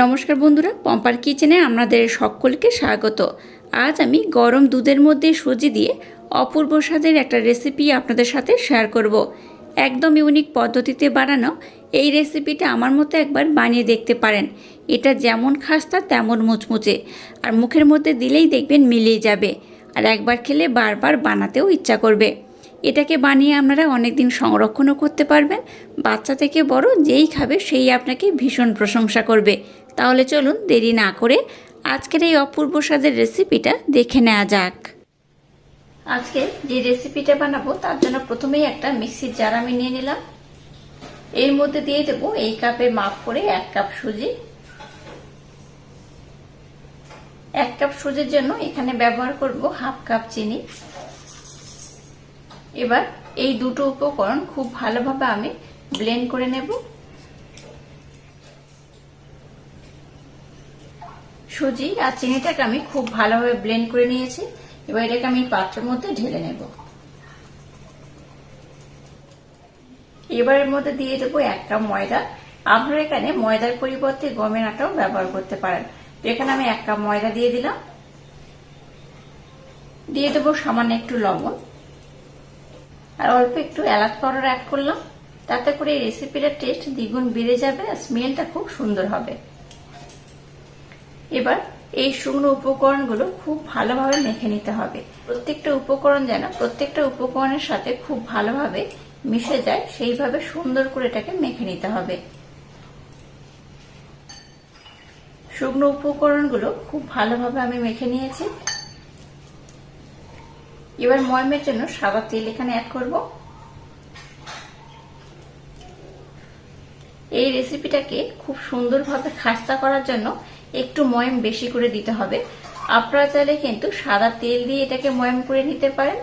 নমস্কার বন্ধুরা, পম্পার কিচেনে আপনাদের সকলকে স্বাগত। আজ আমি গরম দুধের মধ্যে সুজি দিয়ে অপূর্ব স্বাদের একটা রেসিপি আপনাদের সাথে শেয়ার করব। একদম ইউনিক পদ্ধতিতে বানানো এই রেসিপিটা আমার মতো একবার বানিয়ে দেখতে পারেন। এটা যেমন খাস্তা তেমন মুচমুচে, আর মুখের মধ্যে দিলেই দেখবেন মিলিয়ে যাবে, আর একবার খেলে বারবার বানাতেও ইচ্ছা করবে। এটাকে বানিয়ে আপনারা অনেক দিন সংরক্ষণও করতে পারবেন। বাচ্চা থেকে বড় যেই খাবে সেই আপনাকে ভীষণ প্রশংসা করবে। তাহলে চলুন দেরি না করে আজকের এই অপূর্ব স্বাদের রেসিপিটা দেখে নেওয়া যাক। আজকে যে রেসিপিটা বানাবো তার জন্য প্রথমেই একটা মিক্সির জার আমি নিয়ে নিলাম। এর মধ্যে দিয়ে দেবো এই কাপে মাপ করে 1 কাপ সুজি। 1 কাপ সুজির জন্য এখানে ব্যবহার করব হাফ কাপ চিনি। এবার এই দুটো উপকরণ খুব ভালোভাবে আমি ব্লেন্ড করে নেব। সুজি আর চিনিটাকে আমি খুব ভালোভাবে ব্লেন্ড করে নিয়েছি। এবার এটাকে আমি পাত্রের মধ্যে ঢেলে নেব। এবার এর মধ্যে দিয়ে দেবো 1 কাপ ময়দা। আপনারা এখানে ময়দার পরিবর্তে গমের আটাও ব্যবহার করতে পারেন। তো এখানে আমি 1 কাপ ময়দা দিয়ে দিলাম। দিয়ে দেবো সামান্য একটু লবণ আর অল্প একটু এলাচ পাউডার অ্যাড করলাম। তাতে করে এই রেসিপিটার টেস্ট দ্বিগুণ বেড়ে যাবে আর স্মেলটা খুব সুন্দর হবে। এবার এই শুকনো উপকরণগুলো খুব ভালোভাবে মেখে নিতে হবে। প্রত্যেকটা উপকরণ যেন প্রত্যেকটা উপকরণের সাথে খুব ভালোভাবে মিশে যায়, সেইভাবে সুন্দর করে এটাকে মেখে নিতে হবে। শুকনো উপকরণগুলো খুব ভালোভাবে আমি মেখে নিয়েছি। এবার ময়মের জন্য সাদা তেল এখানে অ্যাড করব। এই রেসিপিটাকে খুব সুন্দরভাবে খাস্তা করার জন্য একটু ময়ম বেশি করে দিতে হবে। আপনারা চাইলে কিন্তু সাদা তেল দিয়ে এটাকে ময়ম করে নিতে পারেন,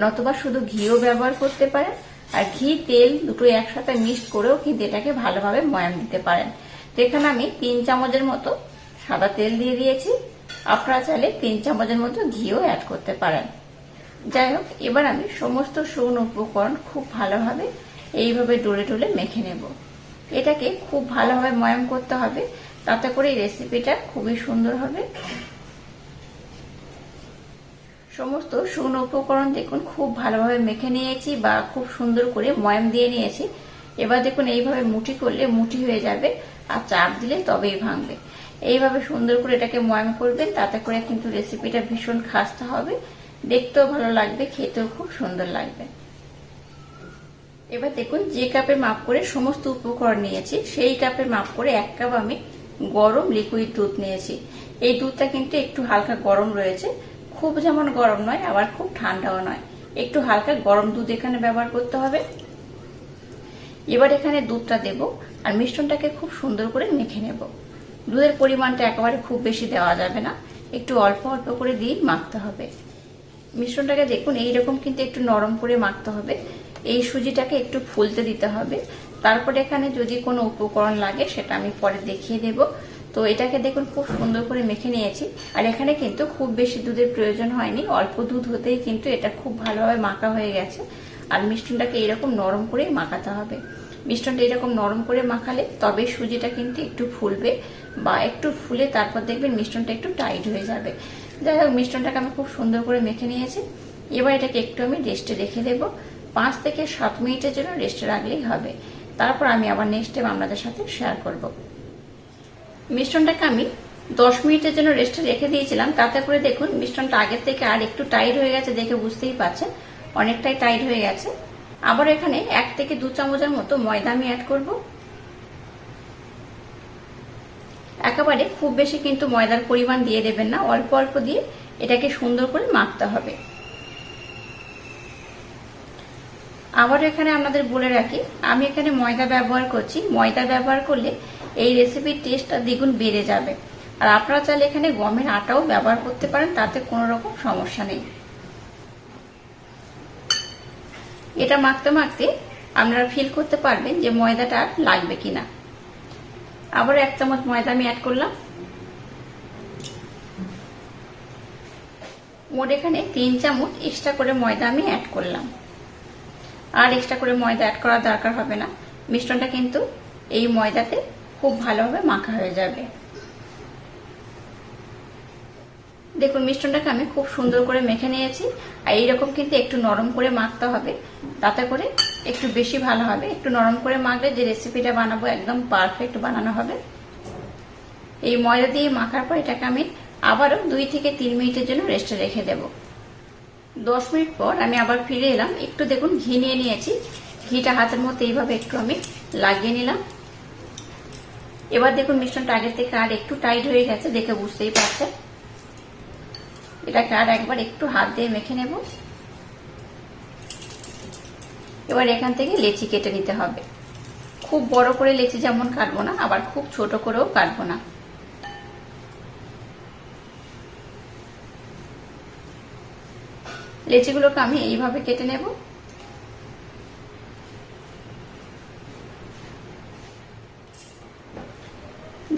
নতুবা শুধু ঘিও ব্যবহার করতে পারেন। আর ঘি তেল দুটো একসাথে মিক্সড করেও কিন্তু এটাকে ভালোভাবে ময়ম দিতে পারেন। তো এখানে আমি 3 চামচের মতো সাদা তেল দিয়ে দিয়েছি। আপনারা চাইলে 3 চামচের মতো ঘিও অ্যাড করতে পারেন। যাই হোক, এবার আমি সমস্ত শুকনো উপকরণ খুব ভালোভাবে এইভাবে ডলে ডলে মেখে নেব। এটাকে খুব ভালোভাবে ময়াম করতে হবে, তাতে করে এই রেসিপিটা খুবই সুন্দর হবে। সমস্ত শুকনো উপকরণ দেখুন খুব ভালোভাবে মেখে নিয়েছি বা খুব সুন্দর করে ময়াম দিয়ে নিয়েছি। এবার দেখুন এইভাবে মুঠি করলে মুঠি হয়ে যাবে, আর চাপ দিলে তবেই ভাঙবে। এইভাবে সুন্দর করে এটাকে ময়াম করবেন, তাতে করে কিন্তু রেসিপিটা ভীষণ খাস্তা হবে, দেখতেও ভালো লাগবে, খেতেও খুব সুন্দর লাগবে। এবার দেখুন যে কাপের মাপ করে সমস্ত উপকরণ নিয়েছি সেই কাপের মাপ করে 1 কাপ আমি গরম লিকুইড দুধ নিয়েছি। এই দুধটা কিন্তু একটু হালকা গরম রয়েছে, খুব যেমন গরম নয় আবার খুব ঠান্ডাও নয়, একটু হালকা গরম দুধ এখানে ব্যবহার করতে হবে। এবার এখানে দুধটা দেব আর মিশ্রণটাকে খুব সুন্দর করে মেখে নেব। দুধের পরিমাণটা একেবারে খুব বেশি দেওয়া যাবে না, একটু অল্প অল্প করে দিয়ে মাখতে হবে। মিশ্রণটাকে দেখুন এইরকম কিন্তু একটু নরম করে মাখতে হবে। এই সুজিটাকে একটু ফুলতে দিতে হবে। তারপরে এখানে যদি কোনো উপকরণ লাগে সেটা আমি পরে দেখিয়ে দেব। তো এটাকে দেখুন খুব সুন্দর করে মেখে নিয়েছি। আর এখানে কিন্তু খুব বেশি দুধের প্রয়োজন হয়নি, অল্প দুধ হতেই কিন্তু এটা খুব ভালোভাবে মাখা হয়ে গেছে। আর মিশ্রণটাকে এরকম নরম করেই মাখাতে হবে। মিশ্রণটা এরকম নরম করে মাখালে তবে সুজিটা কিন্তু একটু ফুলবে, বা একটু ফুলে তারপর দেখবেন মিশ্রণটা একটু টাইট হয়ে যাবে। যাই হোক, মিশ্রণটাকে আমি খুব সুন্দর করে মেখে নিয়েছি। এবার এটাকে একটু আমি রেস্টে রেখে দেবো। 5 থেকে 7 মিনিটের জন্য রেস্টে রাখলেই হবে। তারপর আমি আবার নেক্সট টাইম আপনাদের সাথে শেয়ার করব। মিশ্রণটাকে আমি 10 মিনিটের জন্য রেস্টে রেখে দিয়েছিলাম। তাতে করে দেখুন মিশ্রণটা আগের থেকে আর একটু টাইট হয়ে গেছে, দেখে বুঝতেই পারছেন অনেকটাই টাইট হয়ে গেছে। আবার এখানে 1 থেকে 2 চামচের মতো ময়দা আমি অ্যাড করব। একেবারে খুব বেশি কিন্তু ময়দার পরিমাণ দিয়ে দেবেন না, অল্প অল্প দিয়ে এটাকে সুন্দর করে মাখতে হবে। আবার এখানে আপনাদের বলে রাখি, আমি এখানে ময়দা ব্যবহার করছি। ময়দা ব্যবহার করলে এই রেসিপির টেস্টটা দ্বিগুণ বেড়ে যাবে। আর আপনারা চাইলে এখানে গমের আটাও ব্যবহার করতে পারেন, তাতে কোনো রকম সমস্যা নেই। এটা মাখতে মাখতে আপনারা ফিল করতে পারবেন যে ময়দাটা আর লাগবে কিনা। আবার 1 চামচ ময়দা আমি অ্যাড করলাম। মোট এখানে 3 চামচ এক্সট্রা করে ময়দা আমি অ্যাড করলাম। আর এক্সট্রা করে ময়দা অ্যাড করার দরকার হবে না, মিশ্রণটা কিন্তু এই ময়দাতে খুব ভালোভাবে মাখা হয়ে যাবে। দেখুন মিশ্রণটাকে আমি খুব সুন্দর করে মেখে নিয়েছি। আর এইরকম কিন্তু একটু নরম করে মাখতে হবে, তাতে করে একটু বেশি ভালো হবে। একটু নরম করে মাখলে যে রেসিপিটা বানাবো একদম পারফেক্ট বানানো হবে। এই ময়দা দিয়ে মাখার পর এটাকে আমি আবারও 2 থেকে 3 মিনিটের জন্য রেস্টে রেখে দেব। 10 মিনিট পর আমি আবার ফিরে এলাম। একটু দেখুন ঘি নিয়ে নিয়েছি, ঘিটা হাতের মধ্যে এইভাবে একটু আমি লাগিয়ে নিলাম। এবার দেখুন মিশ্রণটা আগের থেকে আর একটু টাইট হয়ে গেছে, দেখে বুঝতেই পারছেন। এটাকে আর একবার একটু হাত দিয়ে মেখে নেব। এবার এখান থেকে লেচি কেটে নিতে হবে। খুব বড় করে লেচি যেমন কাটবো না, আবার খুব ছোট করেও কাটবো না। লেচিগুলোকে আমি এইভাবে কেটে নেব।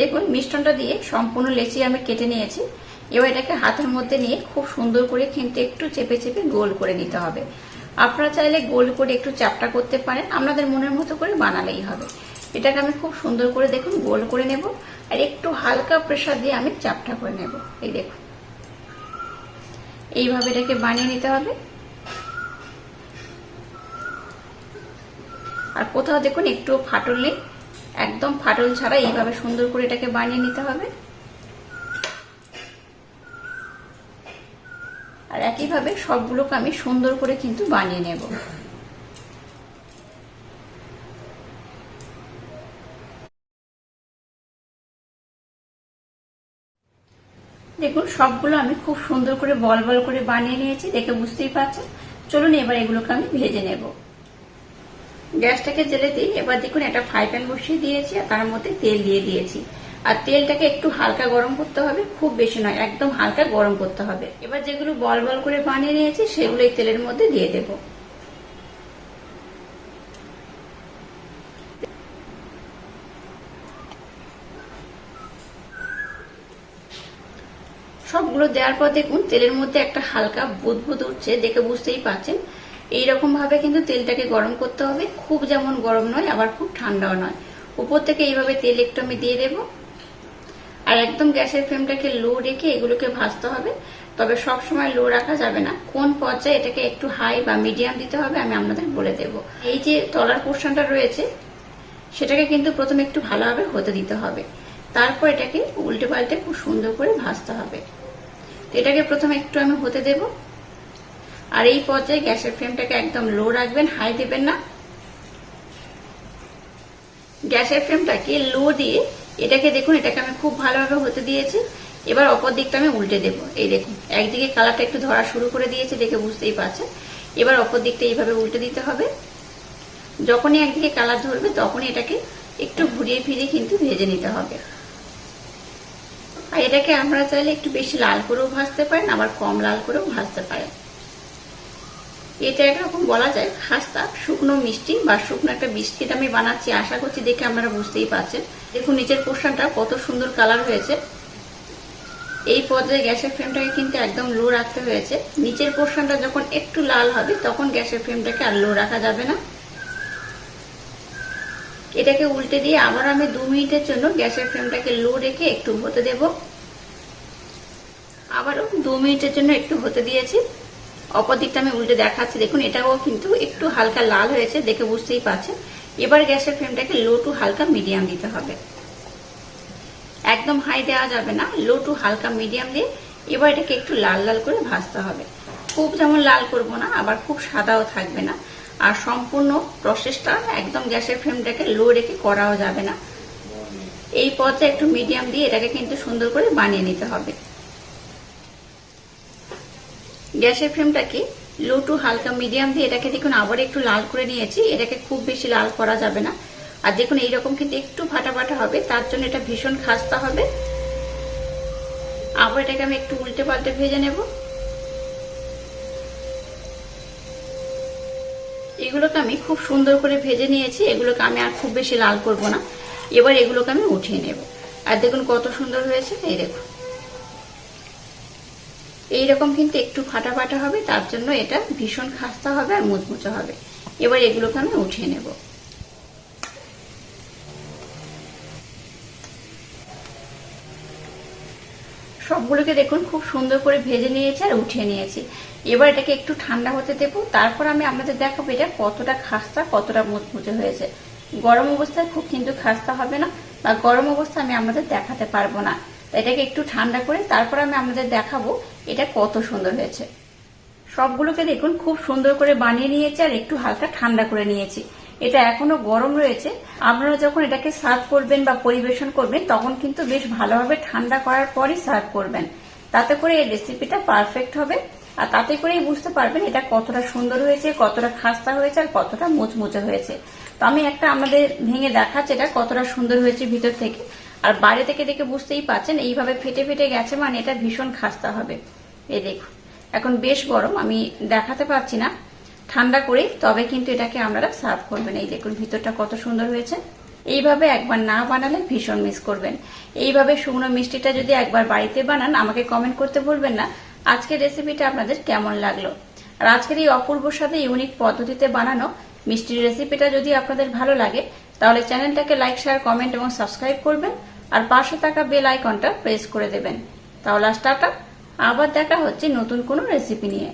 দেখুন মিশ্রণটা দিয়ে সম্পূর্ণ লেচি আমি কেটে নিয়েছি। এবার এটাকে হাতের মধ্যে নিয়ে খুব সুন্দর করে কিন্তু একটু চেপে চেপে গোল করে নিতে হবে। আপনারা চাইলে গোল করে একটু চ্যাপ্টা করতে পারেন, আপনাদের মনের মতো করে বানালেই হবে। এটাকে আমি খুব সুন্দর করে দেখুন গোল করে নেব, আর একটু হালকা প্রেসার দিয়ে আমি চ্যাপ্টা করে নেব। এই দেখুন এইভাবে এটাকে বানিয়ে নিতে হবে। আর কোথাও দেখুন একটু ফাটল নেই, একদম ফাটল ছাড়া এইভাবে সুন্দর করে এটাকে বানিয়ে নিতে হবে। আর একইভাবে সবগুলোকে আমি সুন্দর করে কিন্তু বানিয়ে নেব। দেখুন সবগুলো আমি খুব সুন্দর করে বল বল করে বানিয়ে নিয়েছি, দেখে বুঝতেই পারছেন। চলুন এবার এগুলোকে আমি ভেজে নেব। গ্যাসটাকে জেলে দিই। এবার দেখুন একটা ফ্রাই প্যান বসিয়ে দিয়েছি, আর তার মধ্যে তেল দিয়ে দিয়েছি। আর তেলটাকে একটু হালকা গরম করতে হবে, খুব বেশি নয়, একদম হালকা গরম করতে হবে। এবার যেগুলো বল বল করে বানিয়ে নিয়েছি সেগুলো এই তেলের মধ্যে দিয়ে দেব। সবগুলো দেওয়ার পর দেখুন তেলের মধ্যে একটা হালকা বুদবুদ উঠছে, দেখে বুঝতেই পারছেন। এইরকম ভাবে কিন্তু তেলটাকে গরম করতে হবে, খুব যেমন গরম নয় আবার খুব ঠান্ডাও নয়। উপর থেকে এইভাবে তেল একটু আমি দিয়ে দেব। আর একদম গ্যাসের ফ্লেমটাকে লো রেখে এগুলোকে ভাজতে হবে, তবে সব সময় লো রাখা যাবে না। কোন পর্যায়ে এটাকে একটু হাই বা মিডিয়াম দিতে হবে আমি আপনাদের বলে দেব। এই যে তলার পোর্শনটা রয়েছে সেটাকে কিন্তু প্রথমে একটু ভালোভাবে হতে দিতে হবে, তারপর এটাকে উল্টে পাল্টে খুব সুন্দর করে ভাজতে হবে। এটাকে প্রথমে একটু আমি হতে দেব। আর এই পর্যায়ে গ্যাসের ফ্লেমটাকে একদম লো রাখবেন, হাই দেবেন না। গ্যাসের ফ্লেমটাকে লো দিয়ে এটাকে দেখুন, এটাকে আমি খুব ভালোভাবে হতে দিয়েছি। এবার অপর দিকটা আমি উল্টে দেব। এই দেখুন একদিকে কালারটা একটু ধরা শুরু করে দিয়েছে, দেখে বুঝতেই পারছেন। এবার অপর দিকটা এইভাবে উল্টে দিতে হবে। যখনই একদিকে কালার ধরবে তখনই এটাকে একটু ঘুরিয়ে ফিরিয়ে কিন্তু ভেজে নিতে হবে। আর এটাকে আপনারা চাইলে একটু বেশি লাল করেও ভাজতে পারেন, আবার কম লাল করেও ভাজতে পারেন। এটা একরকম বলা যায় খাস্তা শুকনো মিষ্টি বা শুকনো একটা বিস্কিট আমি বানাচ্ছি, আশা করছি দেখে আপনারা বুঝতেই পারছেন। দেখুন নিচের পোর্শনটা কত সুন্দর কালার হয়েছে। এই পর্যায়ে গ্যাসের ফ্লেমটাকে কিন্তু একদম লো রাখতে হয়েছে। নিচের পোর্শনটা যখন একটু লাল হবে তখন গ্যাসের ফ্লেমটাকে আর লো রাখা যাবে না। এটাকে উল্টে দিয়ে আবার আমি 2 মিনিটের জন্য গ্যাসের ফ্লেমটাকে লো রেখে একটু হতে দেব। আবারও 2 মিনিটের জন্য একটু হতে দিয়েছি। অপর দিকটা আমি উল্টে দেখাচ্ছি। দেখুন এটাও কিন্তু একটু হালকা লাল হয়েছে, দেখে বুঝতেই পারছেন। এবার গ্যাসের ফ্লেমটাকে লো টু হালকা মিডিয়াম দিতে হবে, একদম হাই দেওয়া যাবে না, লো টু হালকা মিডিয়াম দিয়ে এবার এটাকে একটু লাল লাল করে ভাজতে হবে। খুব যেমন লাল করব না, আবার খুব সাদাও থাকবে না। আর সম্পূর্ণ প্রসেসটা একদম গ্যাসের ফ্লেমটাকে লো রেখে করাও যাবে না। এই পর্যায়ে একটু মিডিয়াম দিয়ে এটাকে কিন্তু সুন্দর করে বানিয়ে নিতে হবে। গ্যাসের ফ্লেমটাকে লো টু হালকা মিডিয়াম দিয়ে এটাকে দেখুন আবার একটু লাল করে নিয়েছি। এটাকে খুব বেশি লাল করা যাবে না। আর দেখুন এইরকম কিন্তু একটু ফাটা ফাটা হবে, তার জন্য এটা ভীষণ খাস্তা হবে। আবার এটাকে আমি একটু উল্টে পাল্টে ভেজে নেব। এগুলোকে আমি খুব সুন্দর করে ভেজে নিয়েছি। এগুলোকে আমি আর খুব বেশি লাল করব না। এবার এগুলোকে আমি উঠিয়ে নেব। আর দেখুন কত সুন্দর হয়েছে। এই দেখুন এইরকম কিন্তু একটু ফাটা ফাটা হবে, তার জন্য এটা ভীষণ খাস্তা হবে আর মুচমুচে হবে। এবার এগুলোকে আমি উঠিয়ে নেব। সবগুলোকে দেখুন খুব সুন্দর করে ভেজে নিয়েছি আর উঠিয়ে নিয়েছি। এবার এটাকে একটু ঠান্ডা হতে দেবো, তারপর আমি আপনাদের দেখাবো এটা কতটা খাস্তা কতটা মুচমুচে হয়েছে। গরম অবস্থায় খুব কিন্তু খাস্তা হবে না, বা গরম অবস্থায় আমি আপনাদের দেখাতে পারবো না। এটাকে একটু ঠান্ডা করে তারপর আমি আপনাদের দেখাবো এটা কত সুন্দর হয়েছে। সবগুলোকে দেখুন খুব সুন্দর করে বানিয়ে নিয়েছি আর একটু হালকা ঠান্ডা করে নিয়েছি। এটা এখনো গরম রয়েছে। আপনারা যখন এটাকে সার্ভ করবেন বা পরিবেশন করবেন তখন কিন্তু বেশ ভালোভাবে ঠান্ডা করার পরই সার্ভ করবেন, তাতে করে এই রেসিপিটা পারফেক্ট হবে। আর তাতে করেই বুঝতে পারবেন এটা কতটা সুন্দর হয়েছে, কতটা খাস্তা হয়েছে আর কতটা মুচমুচে হয়েছে। তো আমি একটা আমাদের ভেঙে দেখাচ্ছি এটা কতটা সুন্দর হয়েছে ভিতর থেকে। আর বাইরে থেকে দেখে বুঝতেই পাচ্ছেন এইভাবে ফেটে ফেটে গেছে, মানে এটা ভীষণ খাস্তা হবে। এই দেখুন এখন বেশ গরম, আমি দেখাতে পারছি না, ঠান্ডা করে তবে কিন্তু এটাকে আপনারা সার্ভ করবেন। এই দেখুন ভিতরটা কত সুন্দর হয়েছে। এইভাবে একবার না বানালে ভীষণ মিস করবেন। এইভাবে শুকনো মিষ্টিটা যদি একবার বাড়িতে বানান আমাকে কমেন্ট করতে ভুলবেন না আজকের রেসিপিটা আপনাদের কেমন লাগলো। আর আজকের এই অপূর্ব সাথে ইউনিক পদ্ধতিতে বানানো মিষ্টির রেসিপিটা যদি আপনাদের ভালো লাগে তাহলে চ্যানেলটাকে লাইক, শেয়ার, কমেন্ট এবং সাবস্ক্রাইব করবেন আর পাশে থাকা বেল আইকনটা প্রেস করে দেবেন। তাহলে টাটা, আবার দেখা হচ্ছে নতুন কোনো রেসিপি নিয়ে।